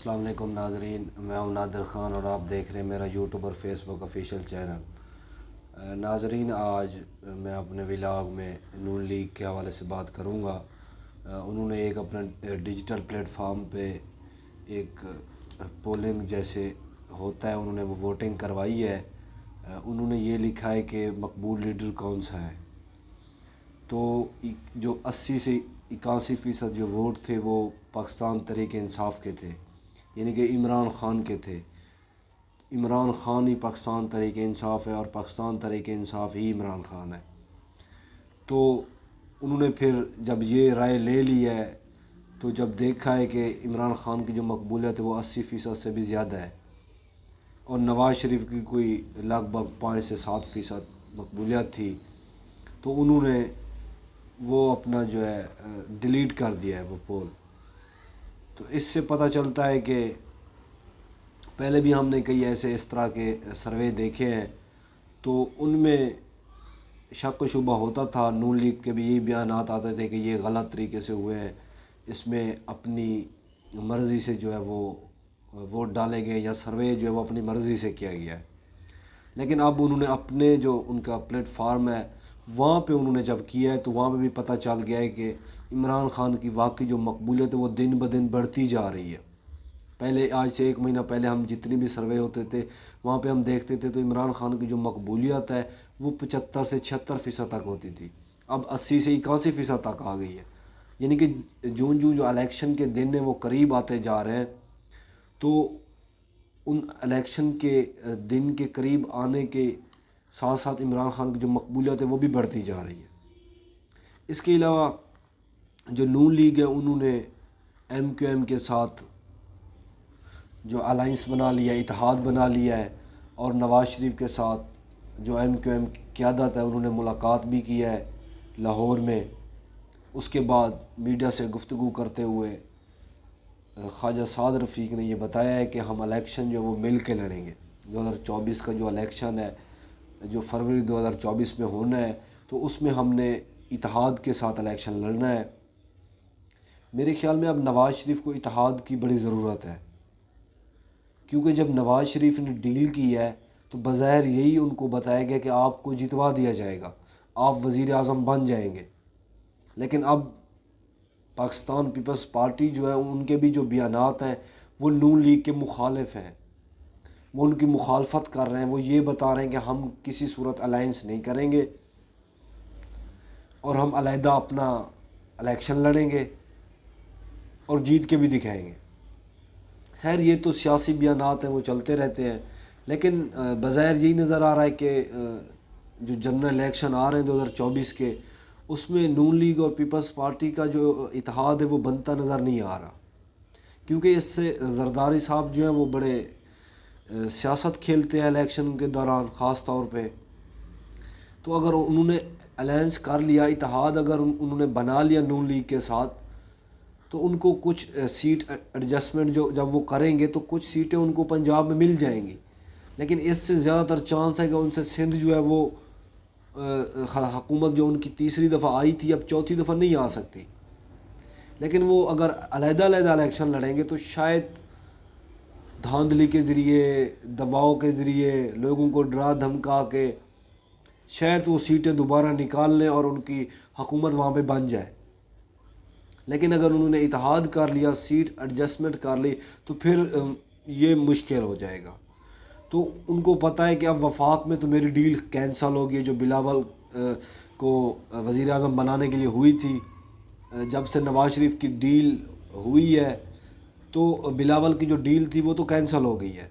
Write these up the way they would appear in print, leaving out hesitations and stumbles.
السلام علیکم ناظرین، میں ہوں نادر خان اور آپ دیکھ رہے ہیں میرا یوٹیوب اور فیس بک آفیشیل چینل۔ ناظرین، آج میں اپنے ولاگ میں نون لیگ کے حوالے سے بات کروں گا۔ انہوں نے ایک اپنا ڈیجیٹل پلیٹ فارم پہ ایک پولنگ جیسے ہوتا ہے، انہوں نے وہ ووٹنگ کروائی ہے۔ انہوں نے یہ لکھا ہے کہ مقبول لیڈر کون سا ہے۔ تو جو 80 سے 81% جو ووٹ تھے وہ پاکستان تحریک انصاف کے تھے، یعنی کہ عمران خان کے تھے۔ عمران خان ہی پاکستان تحریک انصاف ہے اور پاکستان تحریک انصاف ہی عمران خان ہے۔ تو انہوں نے پھر جب یہ رائے لے لی ہے تو جب دیکھا ہے کہ عمران خان کی جو مقبولیت ہے وہ 80% سے بھی زیادہ ہے اور نواز شریف کی کوئی لگ بھگ 5 سے 7% مقبولیت تھی، تو انہوں نے وہ اپنا جو ہے ڈیلیٹ کر دیا ہے وہ پول۔ تو اس سے پتہ چلتا ہے کہ پہلے بھی ہم نے کئی ایسے اس طرح کے سروے دیکھے ہیں، تو ان میں شک و شبہ ہوتا تھا۔ نون لیگ کے بھی یہی بیانات آتے تھے کہ یہ غلط طریقے سے ہوئے ہیں، اس میں اپنی مرضی سے جو ہے وہ ووٹ ڈالے گئے یا سروے جو ہے وہ اپنی مرضی سے کیا گیا ہے۔ لیکن اب انہوں نے اپنے جو ان کا پلیٹ فارم ہے وہاں پہ انہوں نے جب کیا ہے تو وہاں پہ بھی پتہ چل گیا ہے کہ عمران خان کی واقعی جو مقبولیت ہے وہ دن بدن بڑھتی جا رہی ہے۔ پہلے آج سے 1 مہینہ پہلے ہم جتنی بھی سروے ہوتے تھے وہاں پہ ہم دیکھتے تھے تو عمران خان کی جو مقبولیت ہے وہ 75 سے 76% تک ہوتی تھی، اب 80 سے 81% تک آ گئی ہے۔ یعنی کہ جون جو الیکشن کے دن ہیں وہ قریب آتے جا رہے ہیں، تو ان الیکشن کے دن کے قریب آنے کے ساتھ ساتھ عمران خان کی جو مقبولیت ہے وہ بھی بڑھتی جا رہی ہے۔ اس کے علاوہ جو نون لیگ ہے انہوں نے ایم کیو ایم کے ساتھ جو الائنس بنا لیا ہے، اتحاد بنا لیا ہے، اور نواز شریف کے ساتھ جو ایم کیو ایم کی قیادت ہے انہوں نے ملاقات بھی کی ہے لاہور میں۔ اس کے بعد میڈیا سے گفتگو کرتے ہوئے خواجہ سعد رفیق نے یہ بتایا ہے کہ ہم الیکشن جو وہ مل کے لڑیں گے۔ 2024 کا جو الیکشن ہے جو فروری 2024 میں ہونا ہے تو اس میں ہم نے اتحاد کے ساتھ الیکشن لڑنا ہے۔ میرے خیال میں اب نواز شریف کو اتحاد کی بڑی ضرورت ہے، کیونکہ جب نواز شریف نے ڈیل کی ہے تو بظاہر یہی ان کو بتایا گیا کہ آپ کو جتوا دیا جائے گا، آپ وزیر اعظم بن جائیں گے۔ لیکن اب پاکستان پیپلز پارٹی جو ہے ان کے بھی جو بیانات ہیں وہ نون لیگ کے مخالف ہیں، وہ ان کی مخالفت کر رہے ہیں۔ وہ یہ بتا رہے ہیں کہ ہم کسی صورت الائنس نہیں کریں گے اور ہم علیحدہ اپنا الیکشن لڑیں گے اور جیت کے بھی دکھائیں گے۔ خیر یہ تو سیاسی بیانات ہیں، وہ چلتے رہتے ہیں، لیکن بظاہر یہی نظر آ رہا ہے کہ جو جنرل الیکشن آ رہے ہیں 2024 کے، اس میں نون لیگ اور پیپلز پارٹی کا جو اتحاد ہے وہ بنتا نظر نہیں آ رہا، کیونکہ اس سے زرداری صاحب جو ہیں وہ بڑے سیاست کھیلتے ہیں الیکشن کے دوران خاص طور پہ۔ تو اگر انہوں نے الائنس کر لیا، اتحاد اگر انہوں نے بنا لیا نون لیگ کے ساتھ، تو ان کو کچھ سیٹ ایڈجسٹمنٹ جو جب وہ کریں گے تو کچھ سیٹیں ان کو پنجاب میں مل جائیں گی، لیکن اس سے زیادہ تر چانس ہے کہ ان سے سندھ جو ہے وہ حکومت جو ان کی تیسری دفعہ آئی تھی اب چوتھی دفعہ نہیں آ سکتی۔ لیکن وہ اگر علیحدہ الیکشن لڑیں گے تو شاید دھاندلی کے ذریعے، دباؤ کے ذریعے، لوگوں کو ڈرا دھمکا کے شاید وہ سیٹیں دوبارہ نکال لیں اور ان کی حکومت وہاں پہ بن جائے۔ لیکن اگر انہوں نے اتحاد کر لیا، سیٹ ایڈجسٹمنٹ کر لی، تو پھر یہ مشکل ہو جائے گا۔ تو ان کو پتہ ہے کہ اب وفاق میں تو میری ڈیل کینسل ہوگی جو بلاول کو وزیر اعظم بنانے کے لیے ہوئی تھی۔ جب سے نواز شریف کی ڈیل ہوئی ہے تو بلاول کی جو ڈیل تھی وہ تو کینسل ہو گئی ہے۔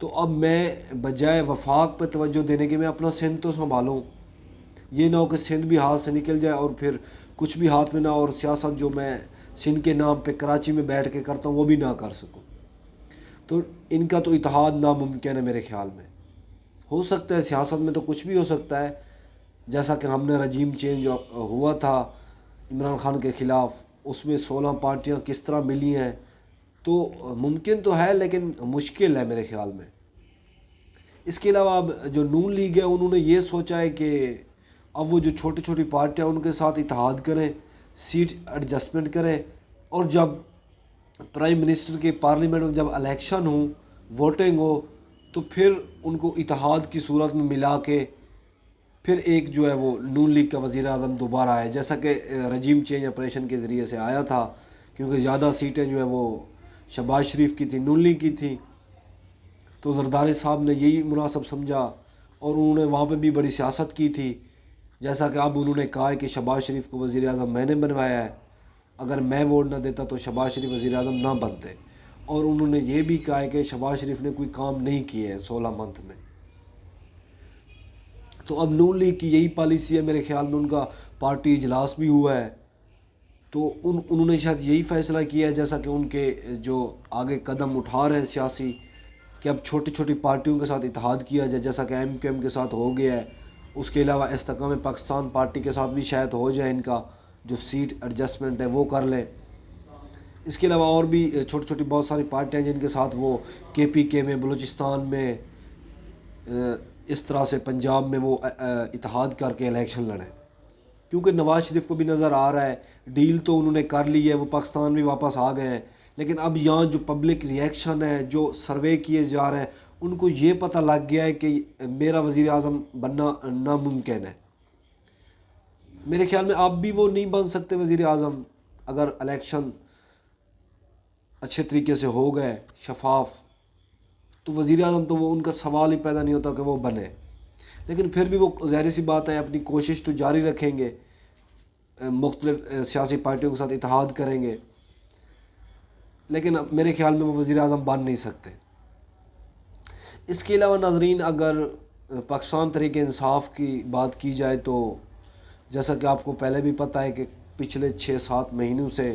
تو اب میں بجائے وفاق پہ توجہ دینے کے میں اپنا سندھ تو سنبھالوں، یہ نہ ہو کہ سندھ بھی ہاتھ سے نکل جائے اور پھر کچھ بھی ہاتھ میں نہ، اور سیاست جو میں سندھ کے نام پہ کراچی میں بیٹھ کے کرتا ہوں وہ بھی نہ کر سکوں۔ تو ان کا تو اتحاد ناممکن ہے میرے خیال میں۔ ہو سکتا ہے سیاست میں تو کچھ بھی ہو سکتا ہے، جیسا کہ ہم نے رجیم چینج جو ہوا تھا عمران خان کے خلاف، اس میں 16 پارٹیاں کس طرح ملی ہیں، تو ممکن تو ہے لیکن مشکل ہے میرے خیال میں۔ اس کے علاوہ اب جو نون لیگ ہے انہوں نے یہ سوچا ہے کہ اب وہ جو چھوٹی چھوٹی پارٹیاں ان کے ساتھ اتحاد کریں، سیٹ ایڈجسٹمنٹ کریں، اور جب پرائم منسٹر کے پارلیمنٹ میں جب الیکشن ہوں، ووٹنگ ہو، تو پھر ان کو اتحاد کی صورت میں ملا کے پھر ایک جو ہے وہ نون لیگ کا وزیر اعظم دوبارہ آیا، جیسا کہ رجیم چینج آپریشن کے ذریعے سے آیا تھا، کیونکہ زیادہ سیٹیں جو ہے وہ شہباز شریف کی تھی، نون لیگ کی تھی۔ تو زرداری صاحب نے یہی مناسب سمجھا اور انہوں نے وہاں پہ بھی بڑی سیاست کی تھی، جیسا کہ اب انہوں نے کہا ہے کہ شہباز شریف کو وزیر اعظم میں نے بنوایا ہے، اگر میں ووٹ نہ دیتا تو شہباز شریف وزیر اعظم نہ بنتے، اور انہوں نے یہ بھی کہا ہے کہ شہباز شریف نے کوئی کام نہیں کیے ہیں 16 منتھ میں۔ تو اب نون لیگ کی یہی پالیسی ہے، میرے خیال میں ان کا پارٹی اجلاس بھی ہوا ہے، تو انہوں نے شاید یہی فیصلہ کیا ہے، جیسا کہ ان کے جو آگے قدم اٹھا رہے ہیں سیاسی، کہ اب چھوٹی چھوٹی پارٹیوں کے ساتھ اتحاد کیا جائے، جیسا کہ ایم کیو ایم کے ساتھ ہو گیا ہے۔ اس کے علاوہ استحکام پاکستان پارٹی کے ساتھ بھی شاید ہو جائے، ان کا جو سیٹ ایڈجسٹمنٹ ہے وہ کر لیں۔ اس کے علاوہ اور بھی چھوٹی چھوٹی بہت ساری پارٹیاں جن کے ساتھ وہ کے پی کے میں، بلوچستان میں، اس طرح سے پنجاب میں وہ اتحاد کر کے الیکشن لڑیں، کیونکہ نواز شریف کو بھی نظر آ رہا ہے ڈیل تو انہوں نے کر لی ہے، وہ پاکستان بھی واپس آ گئے ہیں، لیکن اب یہاں جو پبلک ریئیکشن ہے، جو سروے کیے جا رہے ہیں، ان کو یہ پتہ لگ گیا ہے کہ میرا وزیر اعظم بننا ناممکن ہے۔ میرے خیال میں اب بھی وہ نہیں بن سکتے وزیر اعظم، اگر الیکشن اچھے طریقے سے ہو گئے، شفاف، تو وزیر اعظم تو وہ ان کا سوال ہی پیدا نہیں ہوتا کہ وہ بنے، لیکن پھر بھی وہ ظاہر سی بات ہے اپنی کوشش تو جاری رکھیں گے، مختلف سیاسی پارٹیوں کے ساتھ اتحاد کریں گے، لیکن میرے خیال میں وہ وزیر اعظم بن نہیں سکتے۔ اس کے علاوہ ناظرین، اگر پاکستان تحریک انصاف کی بات کی جائے تو جیسا کہ آپ کو پہلے بھی پتہ ہے کہ پچھلے 6-7 مہینوں سے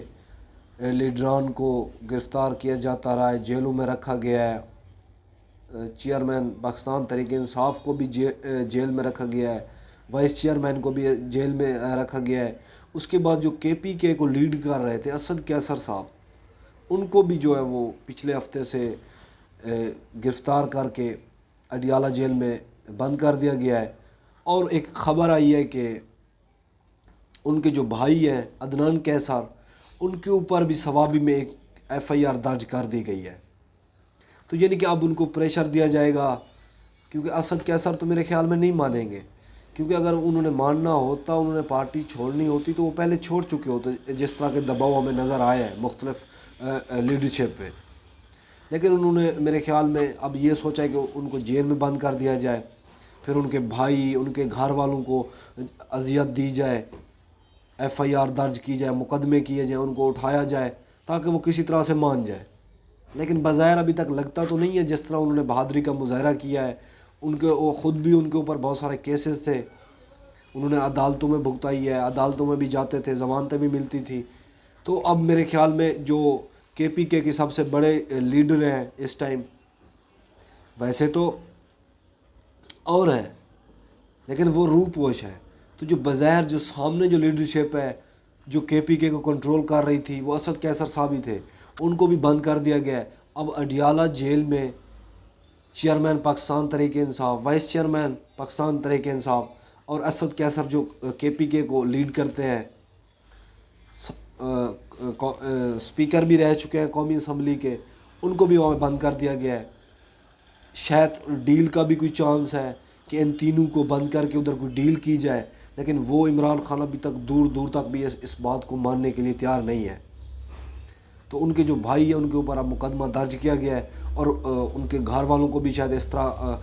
لیڈران کو گرفتار کیا جاتا رہا ہے، جیلوں میں رکھا گیا ہے، چیئرمین پاکستان تحریک انصاف کو بھی جیل میں رکھا گیا ہے، وائس چیئرمین کو بھی جیل میں رکھا گیا ہے۔ اس کے بعد جو کے پی کے کو لیڈ کر رہے تھے اسد کیسر صاحب، ان کو بھی جو ہے وہ پچھلے ہفتے سے گرفتار کر کے اڈیالہ جیل میں بند کر دیا گیا ہے، اور ایک خبر آئی ہے کہ ان کے جو بھائی ہیں عدنان کیسر، ان کے اوپر بھی صوابی میں ایک ایف آئی آر درج کر دی گئی ہے۔ تو یعنی کہ اب ان کو پریشر دیا جائے گا، کیونکہ اسد کیسر تو میرے خیال میں نہیں مانیں گے، کیونکہ اگر انہوں نے ماننا ہوتا، انہوں نے پارٹی چھوڑنی ہوتی تو وہ پہلے چھوڑ چکے ہوتے، جس طرح کے دباؤ ہمیں نظر آیا ہے مختلف لیڈرشپ پہ، لیکن انہوں نے میرے خیال میں اب یہ سوچا ہے کہ ان کو جیل میں بند کر دیا جائے، پھر ان کے بھائی، ان کے گھر والوں کو اذیت دی جائے، ایف آئی آر درج کی جائے، مقدمے کیے جائیں، ان کو اٹھایا جائے تاکہ وہ کسی طرح سے مان جائے، لیکن بظاہر ابھی تک لگتا تو نہیں ہے، جس طرح انہوں نے بہادری کا مظاہرہ کیا ہے، وہ خود بھی ان کے اوپر بہت سارے کیسز تھے، انہوں نے عدالتوں میں بھگتائی ہے، عدالتوں میں بھی جاتے تھے، ضمانتیں بھی ملتی تھی۔ تو اب میرے خیال میں جو کے پی کے سب سے بڑے لیڈر ہیں اس ٹائم، ویسے تو اور ہیں لیکن وہ روح پوش ہے، تو جو بظاہر جو سامنے جو لیڈرشپ ہے جو کے پی کے کو کنٹرول کر رہی تھی، وہ اسد کیسر صاحب ہی تھے، ان کو بھی بند کر دیا گیا ہے۔ اب اڈیالہ جیل میں chairman Pakistan Tehreek Insaf, vice chairman Pakistan Tehreek Insaf, اور اسد کیسر جو کے پی کے کو لیڈ کرتے ہیں، اسپیکر بھی رہ چکے ہیں قومی اسمبلی کے، ان کو بھی وہاں بند کر دیا گیا ہے۔ شاید ڈیل کا بھی کوئی چانس ہے کہ ان تینوں کو بند کر کے ادھر کوئی ڈیل کی جائے، لیکن وہ عمران خان ابھی تک دور دور تک بھی اس بات کو ماننے کے لیے تیار نہیں ہے۔ تو ان کے جو بھائی ہیں ان کے اوپر اب مقدمہ درج کیا گیا ہے، اور ان کے گھر والوں کو بھی شاید اس طرح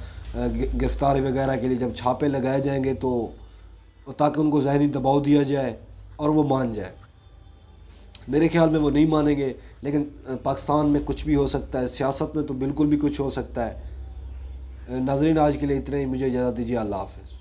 گرفتاری وغیرہ کے لیے جب چھاپے لگائے جائیں گے تو تاکہ ان کو ذہنی دباؤ دیا جائے اور وہ مان جائے۔ میرے خیال میں وہ نہیں مانیں گے، لیکن پاکستان میں کچھ بھی ہو سکتا ہے، سیاست میں تو بالکل بھی کچھ ہو سکتا ہے۔ ناظرین، آج کے لیے اتنا ہی، مجھے اجازت دیجیے، اللہ حافظ۔